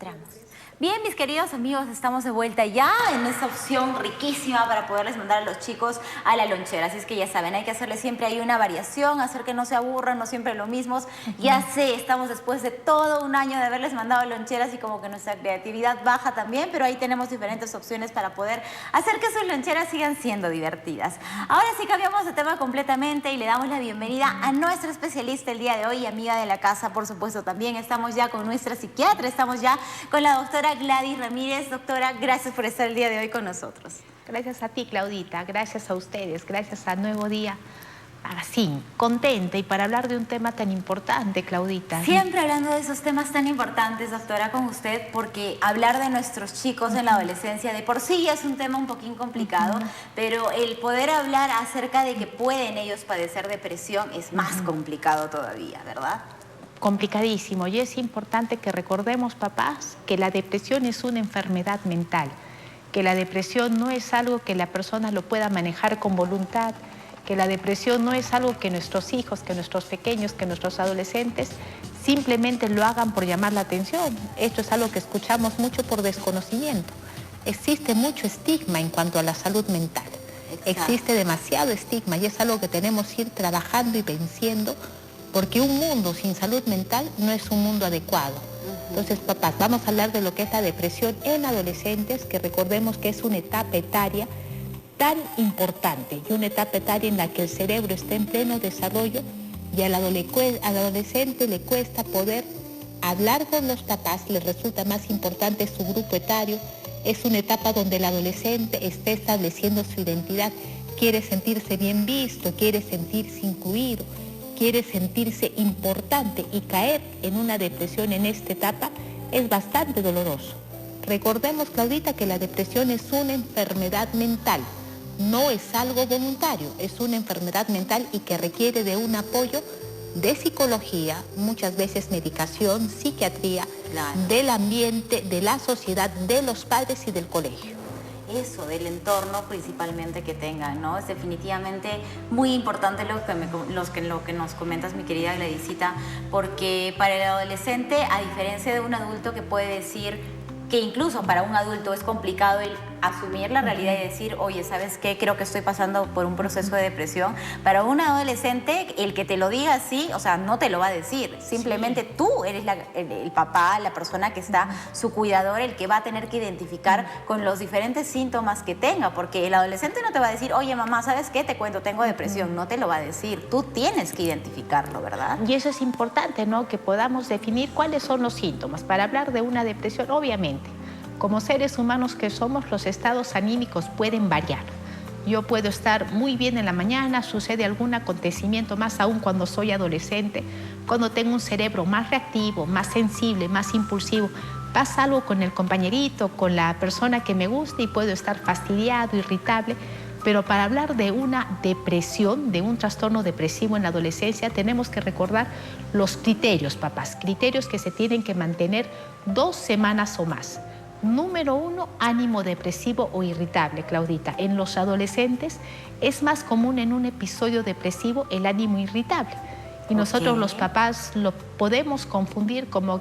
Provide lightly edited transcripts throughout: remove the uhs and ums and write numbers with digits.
entramos. Bien, mis queridos amigos, estamos de vuelta ya en esta opción riquísima para poderles mandar a los chicos a la lonchera. Así es que ya saben, hay que hacerle siempre ahí una variación, hacer que no se aburran, no siempre lo mismos. Ya sé, estamos después de todo un año de haberles mandado loncheras y como que nuestra creatividad baja también, pero ahí tenemos diferentes opciones para poder hacer que sus loncheras sigan siendo divertidas. Ahora sí cambiamos de tema completamente y le damos la bienvenida a nuestra especialista el día de hoy y amiga de la casa, por supuesto, también. Estamos ya con nuestra psiquiatra, estamos ya con la doctora Gladys Ramírez. Doctora, gracias por estar el día de hoy con nosotros. Gracias a ti, Claudita, gracias a ustedes, gracias a Nuevo Día. Así, contenta y para hablar de un tema tan importante, Claudita. Siempre hablando de esos temas tan importantes, doctora, con usted, porque hablar de nuestros chicos en la adolescencia de por sí ya es un tema un poquín complicado, pero el poder hablar acerca de que pueden ellos padecer depresión es más complicado todavía, ¿verdad? Complicadísimo, y es importante que recordemos, papás, que la depresión es una enfermedad mental, que la depresión no es algo que la persona lo pueda manejar con voluntad, que la depresión no es algo que nuestros hijos, que nuestros pequeños, que nuestros adolescentes simplemente lo hagan por llamar la atención. Esto es algo que escuchamos mucho por desconocimiento. Existe mucho estigma en cuanto a la salud mental. Existe demasiado estigma y es algo que tenemos que ir trabajando y venciendo, porque un mundo sin salud mental no es un mundo adecuado. Entonces, papás, vamos a hablar de lo que es la depresión en adolescentes, que recordemos que es una etapa etaria tan importante y una etapa etaria en la que el cerebro está en pleno desarrollo y al adolescente le cuesta poder hablar con los papás, le resulta más importante su grupo etario. Es una etapa donde el adolescente está estableciendo su identidad, quiere sentirse bien visto, quiere sentirse incluido, quiere sentirse importante, y caer en una depresión en esta etapa es bastante doloroso. Recordemos, Claudita, que la depresión es una enfermedad mental, no es algo voluntario, es una enfermedad mental y que requiere de un apoyo de psicología, muchas veces medicación, psiquiatría, del ambiente, de la sociedad, de los padres y del colegio. Eso, del entorno principalmente que tengan, ¿no? Es definitivamente muy importante lo que nos comentas, mi querida Gladysita, porque para el adolescente, a diferencia de un adulto que puede decir que incluso para un adulto es complicado el asumir la realidad y decir, oye, ¿sabes qué? Creo que estoy pasando por un proceso de depresión. Para un adolescente, el que te lo diga así, o sea, no te lo va a decir. Simplemente tú eres el papá, la persona que está, su cuidador, el que va a tener que identificar con los diferentes síntomas que tenga, porque el adolescente no te va a decir, oye, mamá, ¿sabes qué? Te cuento, tengo depresión. No te lo va a decir. Tú tienes que identificarlo, ¿verdad? Y eso es importante, ¿no? Que podamos definir cuáles son los síntomas. Para hablar de una depresión, obviamente, como seres humanos que somos, los estados anímicos pueden variar. Yo puedo estar muy bien en la mañana, sucede algún acontecimiento, más aún cuando soy adolescente, cuando tengo un cerebro más reactivo, más sensible, más impulsivo. Pasa algo con el compañerito, con la persona que me gusta y puedo estar fastidiado, irritable. Pero para hablar de una depresión, de un trastorno depresivo en la adolescencia, tenemos que recordar los criterios, papás. Criterios que se tienen que mantener 2 semanas o más. Número 1, ánimo depresivo o irritable, Claudita. En los adolescentes es más común en un episodio depresivo el ánimo irritable. Y nosotros los papás lo podemos confundir como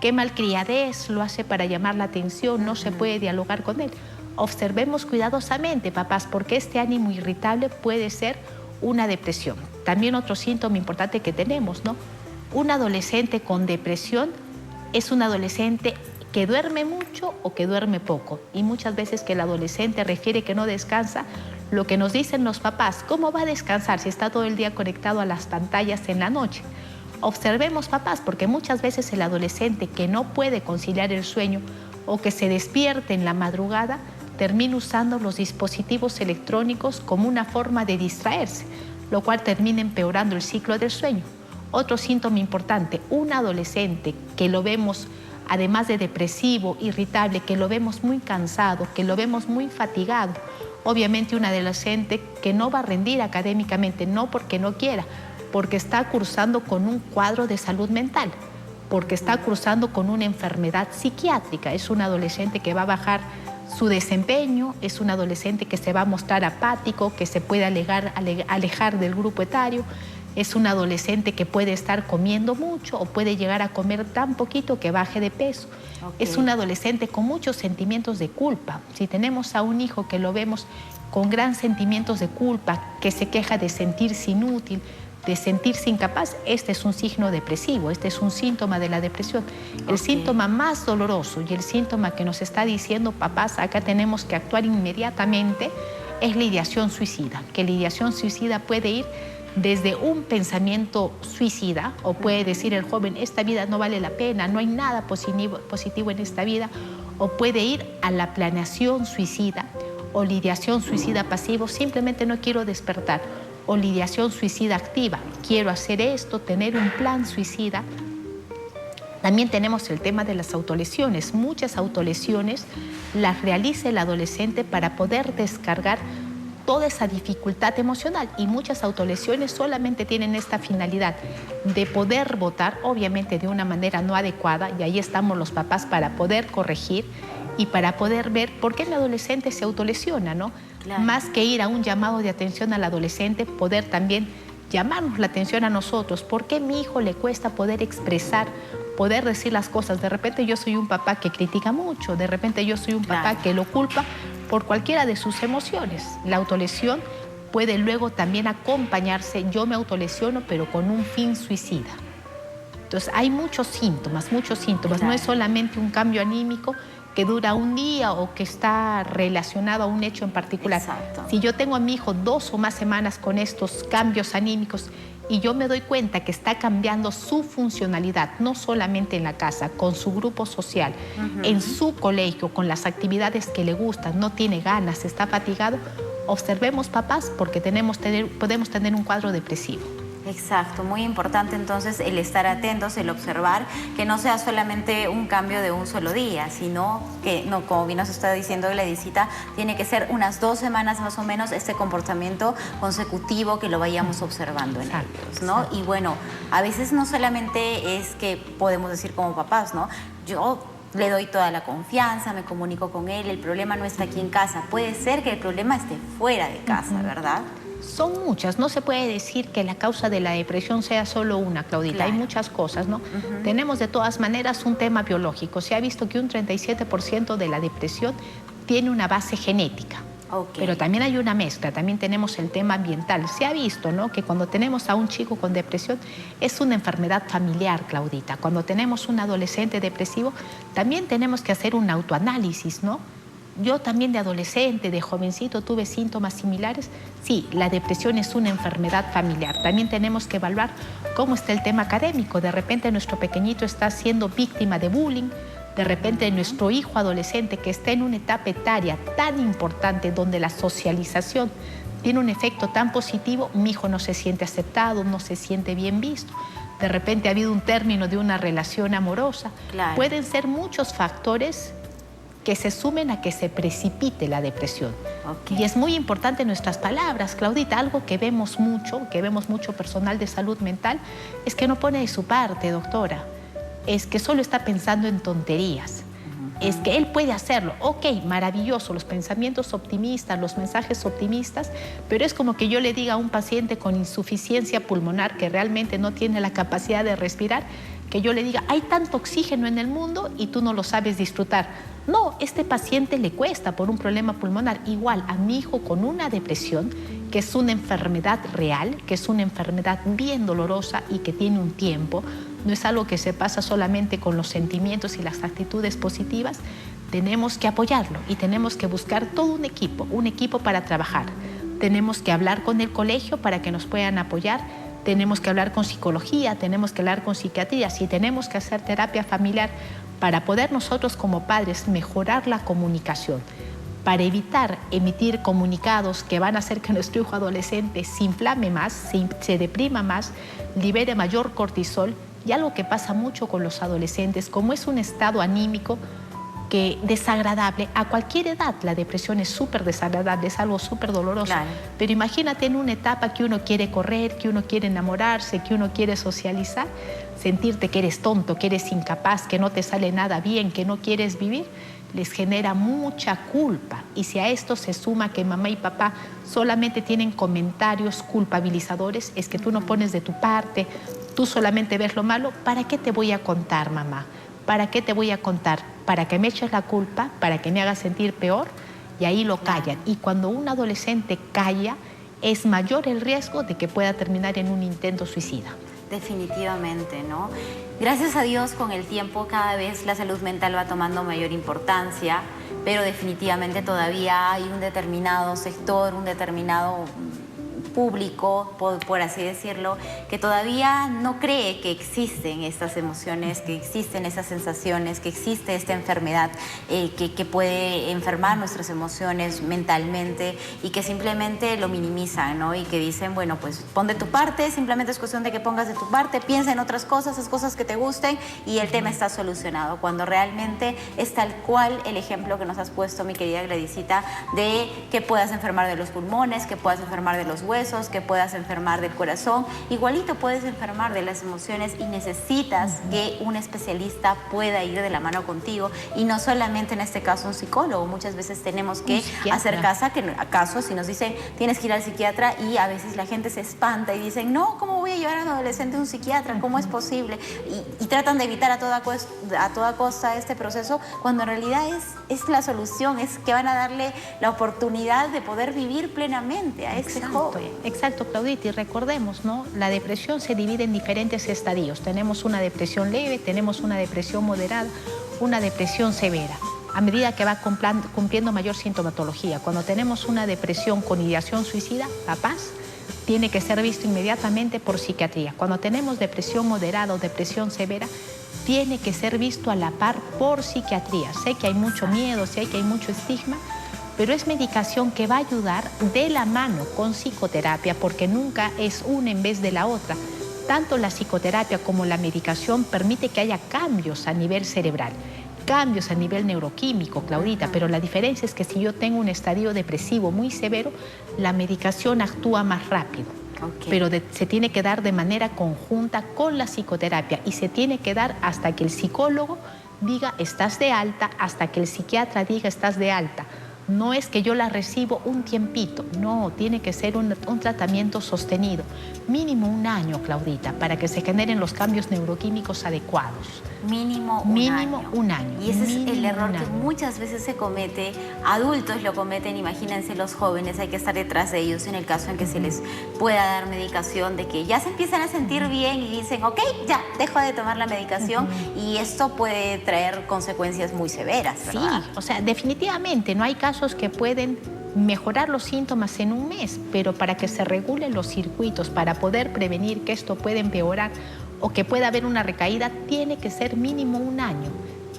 qué malcriadez, lo hace para llamar la atención, no se puede dialogar con él. Observemos cuidadosamente, papás, porque este ánimo irritable puede ser una depresión. También otro síntoma importante que tenemos, ¿no? Un adolescente con depresión es un adolescente que duerme mucho o que duerme poco. Y muchas veces que el adolescente refiere que no descansa, lo que nos dicen los papás, ¿cómo va a descansar si está todo el día conectado a las pantallas en la noche? Observemos, papás, porque muchas veces el adolescente que no puede conciliar el sueño o que se despierte en la madrugada, termina usando los dispositivos electrónicos como una forma de distraerse, lo cual termina empeorando el ciclo del sueño. Otro síntoma importante, un adolescente que lo vemos, además de depresivo, irritable, que lo vemos muy cansado, que lo vemos muy fatigado, obviamente un adolescente que no va a rendir académicamente, no porque no quiera, porque está cursando con un cuadro de salud mental, porque está cursando con una enfermedad psiquiátrica. Es un adolescente que va a bajar su desempeño, es un adolescente que se va a mostrar apático, que se puede alejar del grupo etario, Es un adolescente que puede estar comiendo mucho o puede llegar a comer tan poquito que baje de peso. Es un adolescente con muchos sentimientos de culpa. Si tenemos a un hijo que lo vemos con gran sentimientos de culpa, que se queja de sentirse inútil, de sentirse incapaz, este es un signo depresivo, este es un síntoma de la depresión. El síntoma más doloroso y el síntoma que nos está diciendo, papás, acá tenemos que actuar inmediatamente, es la ideación suicida. Que la ideación suicida puede ir desde un pensamiento suicida, o puede decir el joven, esta vida no vale la pena, no hay nada positivo en esta vida, o puede ir a la planeación suicida, o la ideación suicida pasivo, simplemente no quiero despertar, o la ideación suicida activa, quiero hacer esto, tener un plan suicida. También tenemos el tema de las autolesiones. Muchas autolesiones las realiza el adolescente para poder descargar toda esa dificultad emocional, y muchas autolesiones solamente tienen esta finalidad de poder votar, obviamente de una manera no adecuada, y ahí estamos los papás para poder corregir y para poder ver por qué el adolescente se autolesiona, ¿no? Claro. Más que ir a un llamado de atención al adolescente, poder también llamarnos la atención a nosotros. ¿Por qué a mi hijo le cuesta poder expresar, poder decir las cosas? De repente yo soy un papá que critica mucho, de repente yo soy un papá que lo culpa por cualquiera de sus emociones. La autolesión puede luego también acompañarse, yo me autolesiono, pero con un fin suicida. Entonces hay muchos síntomas, no es solamente un cambio anímico que dura un día o que está relacionado a un hecho en particular. Exacto. Si yo tengo a mi hijo 2 o más semanas con estos cambios anímicos y yo me doy cuenta que está cambiando su funcionalidad, no solamente en la casa, con su grupo social, en su colegio, con las actividades que le gustan, no tiene ganas, está fatigado, observemos, papás, porque podemos tener un cuadro depresivo. Exacto, muy importante entonces el estar atentos, el observar, que no sea solamente un cambio de un solo día, sino que, no, como bien nos está diciendo Gladysita, tiene que ser unas 2 semanas más o menos este comportamiento consecutivo que lo vayamos observando en ellos, ¿no? Y bueno, a veces no solamente es que podemos decir como papás, ¿no? Yo le doy toda la confianza, me comunico con él, el problema no está aquí en casa, puede ser que el problema esté fuera de casa, ¿verdad? Son muchas, no se puede decir que la causa de la depresión sea solo una, Claudita, claro. Hay muchas cosas, ¿no? Tenemos de todas maneras un tema biológico. Se ha visto que un 37% de la depresión tiene una base genética. Pero también hay una mezcla, también tenemos el tema ambiental. Se ha visto, ¿no?, que cuando tenemos a un chico con depresión es una enfermedad familiar, Claudita. Cuando tenemos un adolescente depresivo, también tenemos que hacer un autoanálisis, ¿no? Yo también de adolescente, de jovencito, tuve síntomas similares. Sí, la depresión es una enfermedad familiar. También tenemos que evaluar cómo está el tema académico. De repente nuestro pequeñito está siendo víctima de bullying. De repente nuestro hijo adolescente que está en una etapa etaria tan importante donde la socialización tiene un efecto tan positivo, mi hijo no se siente aceptado, no se siente bien visto. De repente ha habido un término de una relación amorosa. Claro. Pueden ser muchos factores que se sumen a que se precipite la depresión. Y es muy importante nuestras palabras, Claudita. Algo que vemos mucho personal de salud mental, es que no pone de su parte, doctora. Es que solo está pensando en tonterías. Es que él puede hacerlo. Ok, maravilloso, los pensamientos optimistas, los mensajes optimistas, pero es como que yo le diga a un paciente con insuficiencia pulmonar que realmente no tiene la capacidad de respirar, que yo le diga, hay tanto oxígeno en el mundo y tú no lo sabes disfrutar. No, este paciente le cuesta por un problema pulmonar. Igual a mi hijo con una depresión, que es una enfermedad real, que es una enfermedad bien dolorosa y que tiene un tiempo, no es algo que se pasa solamente con los sentimientos y las actitudes positivas. Tenemos que apoyarlo y tenemos que buscar todo un equipo para trabajar. Tenemos que hablar con el colegio para que nos puedan apoyar. Tenemos que hablar con psicología, tenemos que hablar con psiquiatría, si tenemos que hacer terapia familiar para poder nosotros como padres mejorar la comunicación, para evitar emitir comunicados que van a hacer que nuestro hijo adolescente se inflame más, se deprima más, libere mayor cortisol. Y algo que pasa mucho con los adolescentes, como es un estado anímico que desagradable, a cualquier edad la depresión es súper desagradable, es algo súper doloroso. Claro. Pero imagínate en una etapa que uno quiere correr, que uno quiere enamorarse, que uno quiere socializar, sentirte que eres tonto, que eres incapaz, que no te sale nada bien, que no quieres vivir. les genera mucha culpa. Y si a esto se suma que mamá y papá solamente tienen comentarios culpabilizadores, es que tú no pones de tu parte, tú solamente ves lo malo, ¿para qué te voy a contar, mamá? ¿Para qué te voy a contar? ¿Para que me eches la culpa? ¿Para que me hagas sentir peor? Y ahí lo callan. Y cuando un adolescente calla, es mayor el riesgo de que pueda terminar en un intento suicida. Definitivamente, ¿no? Gracias a Dios, con el tiempo cada vez la salud mental va tomando mayor importancia, pero definitivamente todavía hay un determinado sector, un determinado público, por así decirlo, que todavía no cree que existen estas emociones, que existen esas sensaciones, que existe esta enfermedad que puede enfermar nuestras emociones mentalmente y que simplemente lo minimizan, ¿no? Y que dicen, bueno, pues pon de tu parte, simplemente es cuestión de que pongas de tu parte, piensa en otras cosas, haz cosas que te gusten y el tema está solucionado, cuando realmente es tal cual el ejemplo que nos has puesto, mi querida Gladysita, de que puedas enfermar de los pulmones, que puedas enfermar de los huesos, que puedas enfermar del corazón, igualito puedes enfermar de las emociones y necesitas que un especialista pueda ir de la mano contigo y no solamente en este caso un psicólogo. Muchas veces tenemos que hacer caso si nos dicen tienes que ir al psiquiatra y a veces la gente se espanta y dicen no, ¿cómo voy a llevar a un adolescente a un psiquiatra? ¿Cómo es posible? Y tratan de evitar a toda costa este proceso cuando en realidad es la solución, es que van a darle la oportunidad de poder vivir plenamente a ese joven. Exacto, Claudita, y recordemos, ¿no? La depresión se divide en diferentes estadios. Tenemos una depresión leve, tenemos una depresión moderada, una depresión severa. A medida que va cumpliendo mayor sintomatología, cuando tenemos una depresión con ideación suicida, papás, tiene que ser visto inmediatamente por psiquiatría. Cuando tenemos depresión moderada o depresión severa, tiene que ser visto a la par por psiquiatría. Sé que hay mucho miedo, sé que hay mucho estigma, pero es medicación que va a ayudar de la mano con psicoterapia, porque nunca es una en vez de la otra. Tanto la psicoterapia como la medicación permite que haya cambios a nivel cerebral, cambios a nivel neuroquímico, Claudita, pero la diferencia es que si yo tengo un estadio depresivo muy severo, la medicación actúa más rápido. Pero se tiene que dar de manera conjunta con la psicoterapia y se tiene que dar hasta que el psicólogo diga estás de alta, hasta que el psiquiatra diga estás de alta. No es que yo la recibo un tiempito, no, tiene que ser un tratamiento sostenido, mínimo un año, Claudita, para que se generen los cambios neuroquímicos adecuados. Mínimo un año. Y ese es el error que muchas veces se comete, adultos lo cometen, imagínense los jóvenes, hay que estar detrás de ellos en el caso en que se les pueda dar medicación, de que ya se empiezan a sentir bien y dicen, ok, ya, dejo de tomar la medicación y esto puede traer consecuencias muy severas, ¿verdad? Sí, o sea, definitivamente no hay casos que pueden mejorar los síntomas en un mes, pero para que se regulen los circuitos, para poder prevenir que esto pueda empeorar o que pueda haber una recaída, tiene que ser mínimo un año.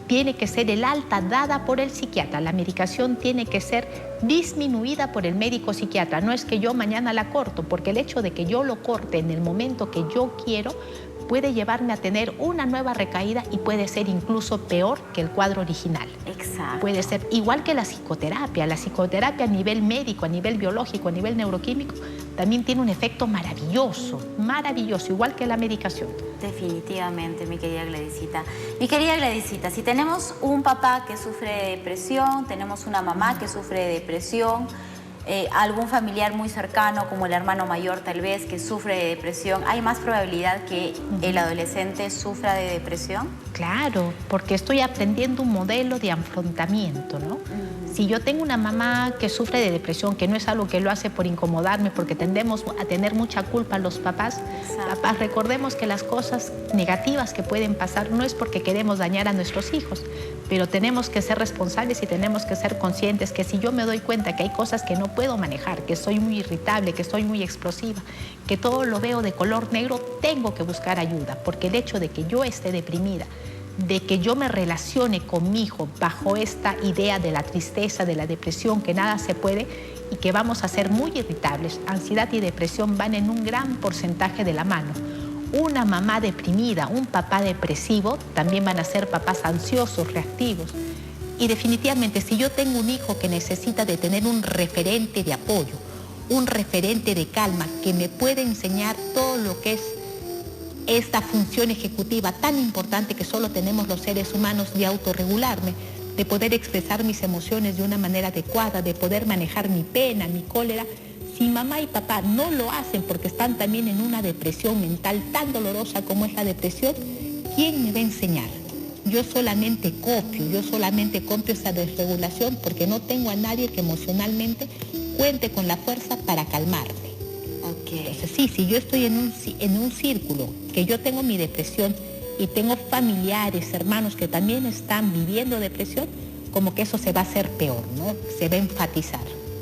Tiene que ser el alta dada por el psiquiatra. La medicación tiene que ser disminuida por el médico psiquiatra. No es que yo mañana la corto, porque el hecho de que yo lo corte en el momento que yo quiero puede llevarme a tener una nueva recaída y puede ser incluso peor que el cuadro original. Exacto. Puede ser igual que la psicoterapia. La psicoterapia a nivel médico, a nivel biológico, a nivel neuroquímico, también tiene un efecto maravilloso, maravilloso, igual que la medicación. Definitivamente, mi querida Gladysita. Mi querida Gladysita, si tenemos un papá que sufre de depresión, tenemos una mamá que sufre de depresión, algún familiar muy cercano, como el hermano mayor tal vez, que sufre de depresión, ¿hay más probabilidad que el adolescente sufra de depresión? Claro, porque estoy aprendiendo un modelo de afrontamiento, ¿no? Si yo tengo una mamá que sufre de depresión, que no es algo que lo hace por incomodarme, porque tendemos a tener mucha culpa los papás, recordemos que las cosas negativas que pueden pasar no es porque queremos dañar a nuestros hijos, pero tenemos que ser responsables y tenemos que ser conscientes que si yo me doy cuenta que hay cosas que no puedo manejar, que soy muy irritable, que soy muy explosiva, que todo lo veo de color negro, tengo que buscar ayuda, porque el hecho de que yo esté deprimida, de que yo me relacione con mi hijo bajo esta idea de la tristeza, de la depresión, que nada se puede y que vamos a ser muy irritables. Ansiedad y depresión van en un gran porcentaje de la mano. Una mamá deprimida, un papá depresivo, también van a ser papás ansiosos, reactivos. Y definitivamente, si yo tengo un hijo que necesita de tener un referente de apoyo, un referente de calma, que me puede enseñar todo lo que es esta función ejecutiva tan importante que solo tenemos los seres humanos de autorregularme, de poder expresar mis emociones de una manera adecuada, de poder manejar mi pena, mi cólera. Si mamá y papá no lo hacen porque están también en una depresión mental tan dolorosa como es la depresión, ¿quién me va a enseñar? Yo solamente copio esa desregulación porque no tengo a nadie que emocionalmente cuente con la fuerza para calmarme. Okay. Entonces, sí, si yo estoy en un círculo, que yo tengo mi depresión y tengo familiares, hermanos que también están viviendo depresión, como que eso se va a hacer peor, ¿no? Se va a enfatizar.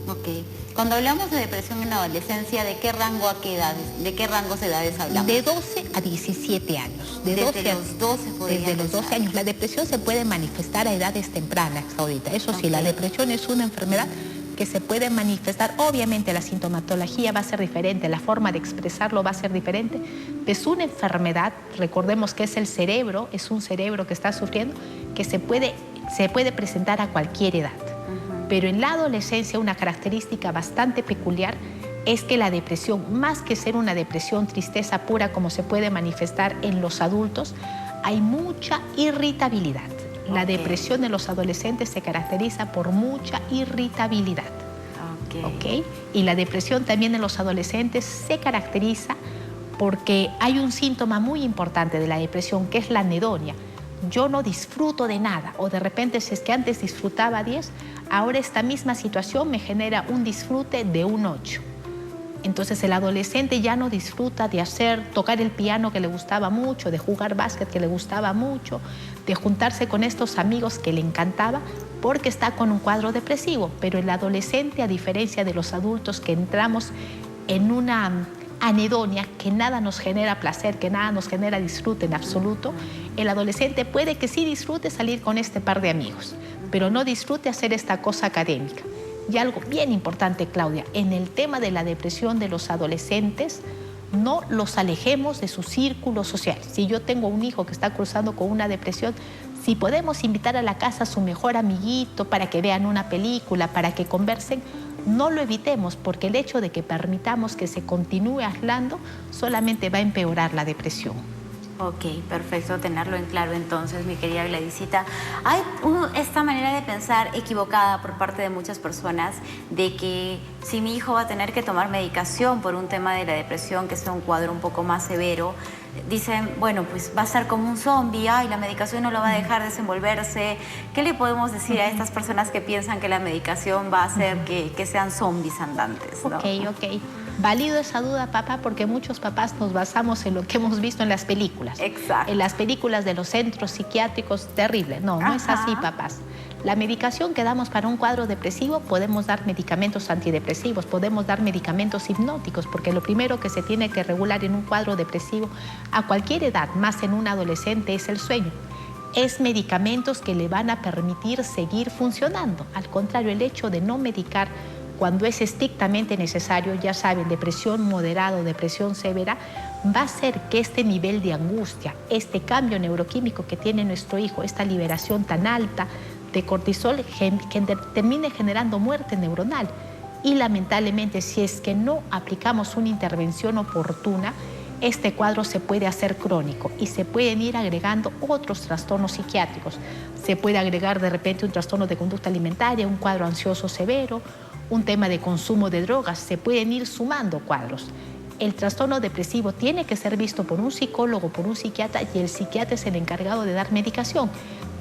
Ok. Cuando hablamos de depresión en la adolescencia, ¿de qué rango a qué edades, de qué rangos de edades hablamos? De 12 a 17 años. Desde los 12 podría Desde los 12 años. La depresión se puede manifestar a edades tempranas, ahorita. Eso sí, la depresión es una enfermedad que se puede manifestar. Obviamente la sintomatología va a ser diferente, la forma de expresarlo va a ser diferente. Es una enfermedad, recordemos que es el cerebro, es un cerebro que está sufriendo, que se puede presentar a cualquier edad. Pero en la adolescencia una característica bastante peculiar es que la depresión, más que ser una depresión, tristeza pura como se puede manifestar en los adultos, hay mucha irritabilidad. La depresión de los adolescentes se caracteriza por mucha irritabilidad. ¿Okay? Y la depresión también en los adolescentes se caracteriza porque hay un síntoma muy importante de la depresión que es la anedonia. Yo no disfruto de nada, o de repente si es que antes disfrutaba 10, ahora esta misma situación me genera un disfrute de un 8. Entonces el adolescente ya no disfruta de tocar el piano que le gustaba mucho, de jugar básquet que le gustaba mucho, de juntarse con estos amigos que le encantaba, porque está con un cuadro depresivo. Pero el adolescente, a diferencia de los adultos que entramos en una anedonia, que nada nos genera placer, que nada nos genera disfrute en absoluto, el adolescente puede que sí disfrute salir con este par de amigos, pero no disfrute hacer esta cosa académica. Y algo bien importante, Claudia, en el tema de la depresión de los adolescentes, no los alejemos de su círculo social. Si yo tengo un hijo que está cruzando con una depresión, si podemos invitar a la casa a su mejor amiguito para que vean una película, para que conversen, no lo evitemos, porque el hecho de que permitamos que se continúe aislando solamente va a empeorar la depresión. Ok, perfecto tenerlo en claro entonces, mi querida Gladysita. Hay esta manera de pensar equivocada por parte de muchas personas de que si mi hijo va a tener que tomar medicación por un tema de la depresión, que sea un cuadro un poco más severo, dicen, bueno, pues va a estar como un zombie, ay, la medicación no lo va a dejar desenvolverse. ¿Qué le podemos decir a estas personas que piensan que la medicación va a hacer que sean zombies andantes, ¿no? Ok. Valido esa duda, papá, porque muchos papás nos basamos en lo que hemos visto en las películas. Exacto. En las películas de los centros psiquiátricos, terrible. No, no es así, papás. La medicación que damos para un cuadro depresivo, podemos dar medicamentos antidepresivos, podemos dar medicamentos hipnóticos, porque lo primero que se tiene que regular en un cuadro depresivo a cualquier edad, más en un adolescente, es el sueño. Es medicamentos que le van a permitir seguir funcionando. Al contrario, el hecho de no medicar cuando es estrictamente necesario, ya saben, depresión moderada o depresión severa, va a hacer que este nivel de angustia, este cambio neuroquímico que tiene nuestro hijo, esta liberación tan alta de cortisol, termine generando muerte neuronal. Y lamentablemente, si es que no aplicamos una intervención oportuna, este cuadro se puede hacer crónico y se pueden ir agregando otros trastornos psiquiátricos. Se puede agregar de repente un trastorno de conducta alimentaria, un cuadro ansioso severo, un tema de consumo de drogas, se pueden ir sumando cuadros. El trastorno depresivo tiene que ser visto por un psicólogo, por un psiquiatra, y el psiquiatra es el encargado de dar medicación.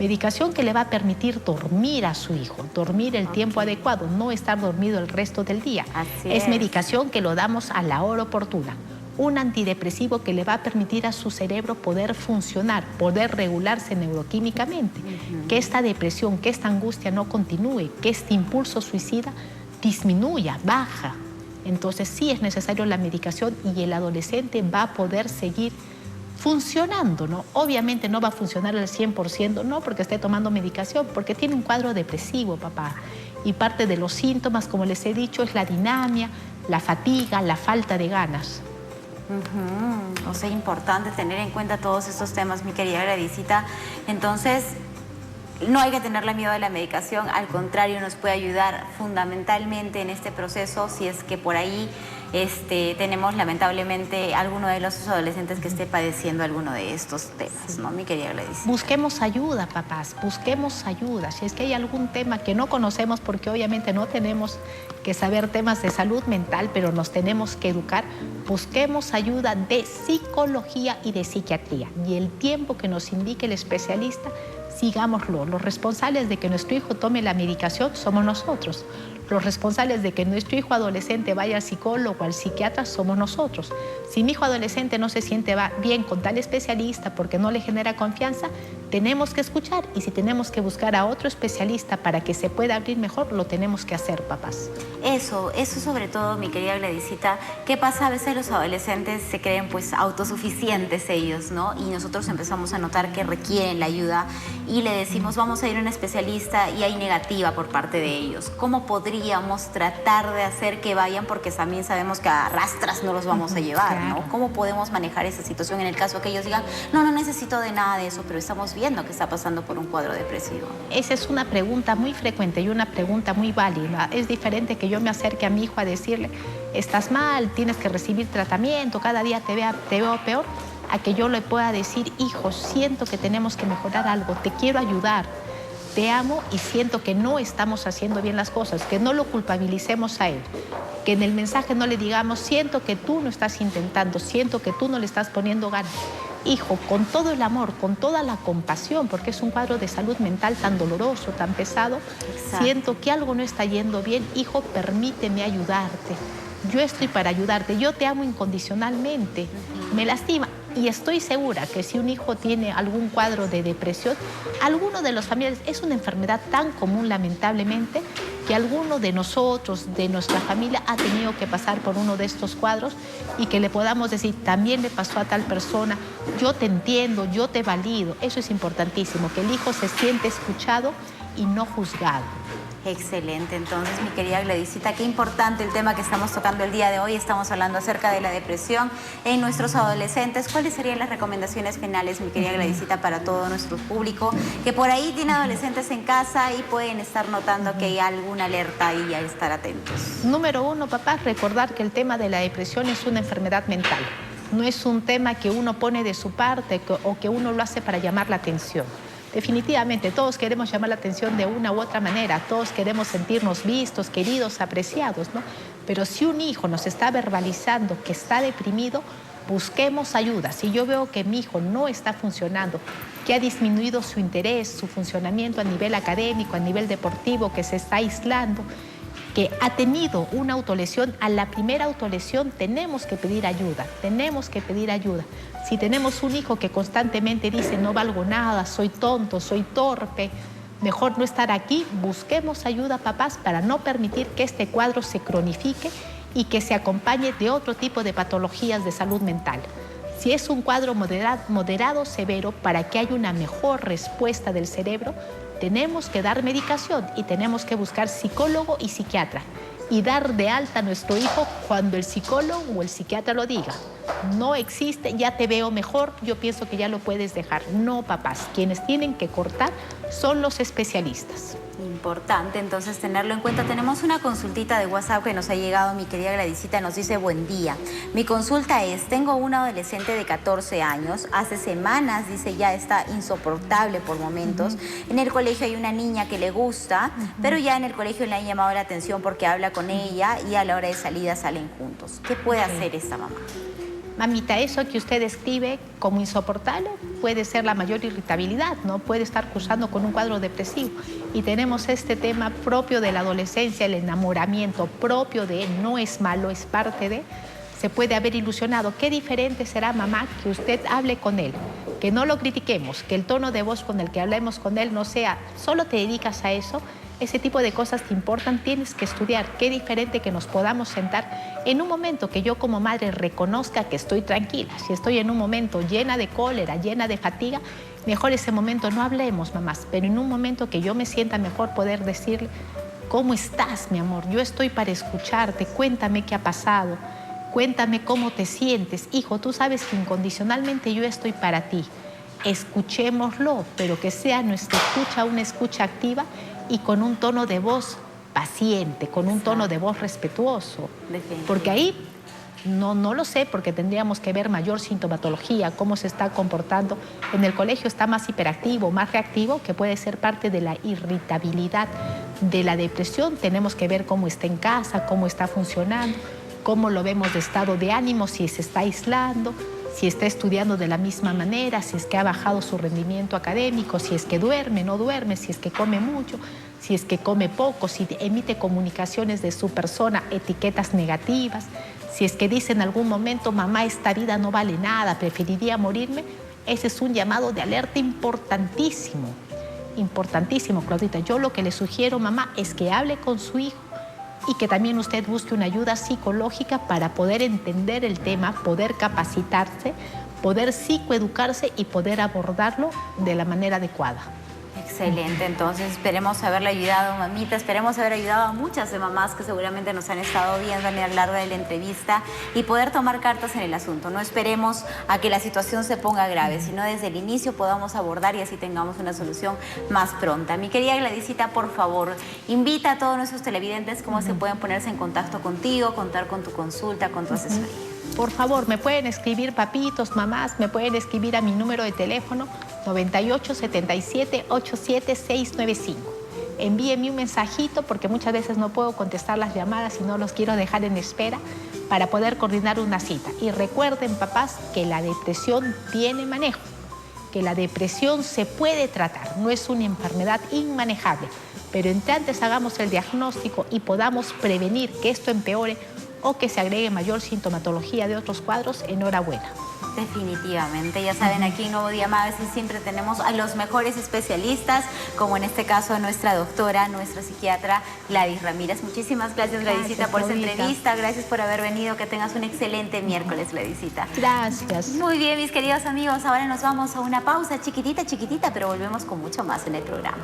Medicación que le va a permitir dormir a su hijo, dormir el tiempo adecuado, no estar dormido el resto del día. Es medicación que lo damos a la hora oportuna. Un antidepresivo que le va a permitir a su cerebro poder funcionar, poder regularse neuroquímicamente, que esta depresión, que esta angustia no continúe, que este impulso suicida disminuya, baja. Entonces sí es necesario la medicación y el adolescente va a poder seguir funcionando, ¿no? Obviamente no va a funcionar al 100%, no porque esté tomando medicación, porque tiene un cuadro depresivo, papá. Y parte de los síntomas, como les he dicho, es la dinamia, la fatiga, la falta de ganas. O sea, importante tener en cuenta todos estos temas, mi querida Gladysita. Entonces, no hay que tenerle miedo a la medicación, al contrario, nos puede ayudar fundamentalmente en este proceso si es que por ahí tenemos lamentablemente alguno de los adolescentes que esté padeciendo alguno de estos temas, ¿no, mi querida Gladys? Busquemos ayuda, papás, busquemos ayuda. Si es que hay algún tema que no conocemos, porque obviamente no tenemos que saber temas de salud mental, pero nos tenemos que educar, busquemos ayuda de psicología y de psiquiatría. Y el tiempo que nos indique el especialista, sigámoslo. Los responsables de que nuestro hijo tome la medicación somos nosotros. Los responsables de que nuestro hijo adolescente vaya al psicólogo o al psiquiatra somos nosotros. Si mi hijo adolescente no se siente bien con tal especialista porque no le genera confianza, tenemos que escuchar, y si tenemos que buscar a otro especialista para que se pueda abrir mejor, lo tenemos que hacer, papás. Eso sobre todo, mi querida Gladysita. ¿Qué pasa? A veces los adolescentes se creen pues autosuficientes ellos, ¿no? Y nosotros empezamos a notar que requieren la ayuda y le decimos vamos a ir a un especialista y hay negativa por parte de ellos. ¿Cómo podríamos tratar de hacer que vayan? Porque también sabemos que a rastras no los vamos a llevar, ¿no? ¿Cómo podemos manejar esa situación en el caso que ellos digan no necesito de nada de eso, pero estamos viendo que está pasando por un cuadro depresivo? Esa es una pregunta muy frecuente y una pregunta muy válida. Es diferente que yo me acerque a mi hijo a decirle estás mal, tienes que recibir tratamiento, cada día te veo peor, a que yo le pueda decir hijo, siento que tenemos que mejorar algo, te quiero ayudar, te amo y siento que no estamos haciendo bien las cosas, que no lo culpabilicemos a él, que en el mensaje no le digamos siento que tú no estás intentando, siento que tú no le estás poniendo ganas. Hijo, con todo el amor, con toda la compasión, porque es un cuadro de salud mental tan doloroso, tan pesado. Exacto. Siento que algo no está yendo bien. Hijo, permíteme ayudarte. Yo estoy para ayudarte. Yo te amo incondicionalmente. Me lastima. Y estoy segura que si un hijo tiene algún cuadro de depresión, alguno de los familiares, es una enfermedad tan común, lamentablemente, que alguno de nosotros, de nuestra familia, ha tenido que pasar por uno de estos cuadros y que le podamos decir, también le pasó a tal persona, yo te entiendo, yo te valido. Eso es importantísimo, que el hijo se siente escuchado y no juzgado. Excelente, entonces mi querida Gladysita, qué importante el tema que estamos tocando el día de hoy. Estamos hablando acerca de la depresión en nuestros adolescentes. ¿Cuáles serían las recomendaciones finales, mi querida Gladysita, para todo nuestro público que por ahí tiene adolescentes en casa y pueden estar notando que hay alguna alerta y a estar atentos? Número uno, papá, recordar que el tema de la depresión es una enfermedad mental. No es un tema que uno pone de su parte o que uno lo hace para llamar la atención. Definitivamente, todos queremos llamar la atención de una u otra manera, todos queremos sentirnos vistos, queridos, apreciados, ¿no? Pero si un hijo nos está verbalizando que está deprimido, busquemos ayuda. Si yo veo que mi hijo no está funcionando, que ha disminuido su interés, su funcionamiento a nivel académico, a nivel deportivo, que se está aislando, que ha tenido una autolesión, a la primera autolesión tenemos que pedir ayuda, tenemos que pedir ayuda. Si tenemos un hijo que constantemente dice no valgo nada, soy tonto, soy torpe, mejor no estar aquí, busquemos ayuda, papás, para no permitir que este cuadro se cronifique y que se acompañe de otro tipo de patologías de salud mental. Si es un cuadro moderado, severo, para que haya una mejor respuesta del cerebro, tenemos que dar medicación y tenemos que buscar psicólogo y psiquiatra y dar de alta a nuestro hijo cuando el psicólogo o el psiquiatra lo diga. No existe, ya te veo mejor, yo pienso que ya lo puedes dejar. No, papás, quienes tienen que cortar son los especialistas. Importante entonces tenerlo en cuenta. Tenemos una consultita de WhatsApp que nos ha llegado, mi querida Gladysita, nos dice buen día. Mi consulta es, tengo una adolescente de 14 años, hace semanas, dice, ya está insoportable por momentos. En el colegio hay una niña que le gusta, pero ya en el colegio le han llamado la atención porque habla con ella y a la hora de salida salen juntos. ¿Qué puede hacer esta mamá? Mamita, eso que usted describe como insoportable puede ser la mayor irritabilidad, ¿no? Puede estar cursando con un cuadro depresivo. Y tenemos este tema propio de la adolescencia, el enamoramiento propio de él, no es malo, es parte de, se puede haber ilusionado. Qué diferente será, mamá, que usted hable con él, que no lo critiquemos, que el tono de voz con el que hablemos con él no sea, solo te dedicas a eso. Ese tipo de cosas te importan, tienes que estudiar. Qué diferente que nos podamos sentar en un momento que yo como madre reconozca que estoy tranquila. Si estoy en un momento llena de cólera, llena de fatiga, mejor ese momento no hablemos, mamás, pero en un momento que yo me sienta mejor poder decirle, ¿cómo estás, mi amor? Yo estoy para escucharte, cuéntame qué ha pasado, cuéntame cómo te sientes. Hijo, tú sabes que incondicionalmente yo estoy para ti. Escuchémoslo, pero que sea nuestra escucha una escucha activa y con un tono de voz paciente, con un tono de voz respetuoso. Porque ahí No lo sé, porque tendríamos que ver mayor sintomatología, cómo se está comportando. En el colegio está más hiperactivo, más reactivo, que puede ser parte de la irritabilidad de la depresión. Tenemos que ver cómo está en casa, cómo está funcionando, cómo lo vemos de estado de ánimo, si se está aislando, si está estudiando de la misma manera, si es que ha bajado su rendimiento académico, si es que duerme, no duerme, si es que come mucho, si es que come poco, si emite comunicaciones de su persona, etiquetas negativas, si es que dice en algún momento, mamá, esta vida no vale nada, preferiría morirme. Ese es un llamado de alerta importantísimo, importantísimo, Claudita. Yo lo que le sugiero, mamá, es que hable con su hijo y que también usted busque una ayuda psicológica para poder entender el tema, poder capacitarse, poder psicoeducarse y poder abordarlo de la manera adecuada. Excelente, entonces esperemos haberle ayudado, mamita, esperemos haber ayudado a muchas de mamás que seguramente nos han estado viendo a lo largo de la entrevista y poder tomar cartas en el asunto. No esperemos a que la situación se ponga grave, sino desde el inicio podamos abordar y así tengamos una solución más pronta. Mi querida Gladysita, por favor, invita a todos nuestros televidentes cómo se pueden ponerse en contacto contigo, contar con tu consulta, con tu asesoría. Por favor, me pueden escribir, papitos, mamás, me pueden escribir a mi número de teléfono 98 77 87 695. Envíenme un mensajito porque muchas veces no puedo contestar las llamadas y no los quiero dejar en espera para poder coordinar una cita. Y recuerden, papás, que la depresión tiene manejo, que la depresión se puede tratar, no es una enfermedad inmanejable, pero entre antes hagamos el diagnóstico y podamos prevenir que esto empeore o que se agregue mayor sintomatología de otros cuadros, enhorabuena. Definitivamente, ya saben, aquí en Nuevo Día Magazine siempre tenemos a los mejores especialistas, como en este caso nuestra doctora, nuestra psiquiatra Gladys Ramírez. Muchísimas gracias, Gladysita, por esta entrevista. Gracias por haber venido. Que tengas un excelente miércoles, Gladysita. Gracias. Muy bien, mis queridos amigos, ahora nos vamos a una pausa chiquitita, pero volvemos con mucho más en el programa.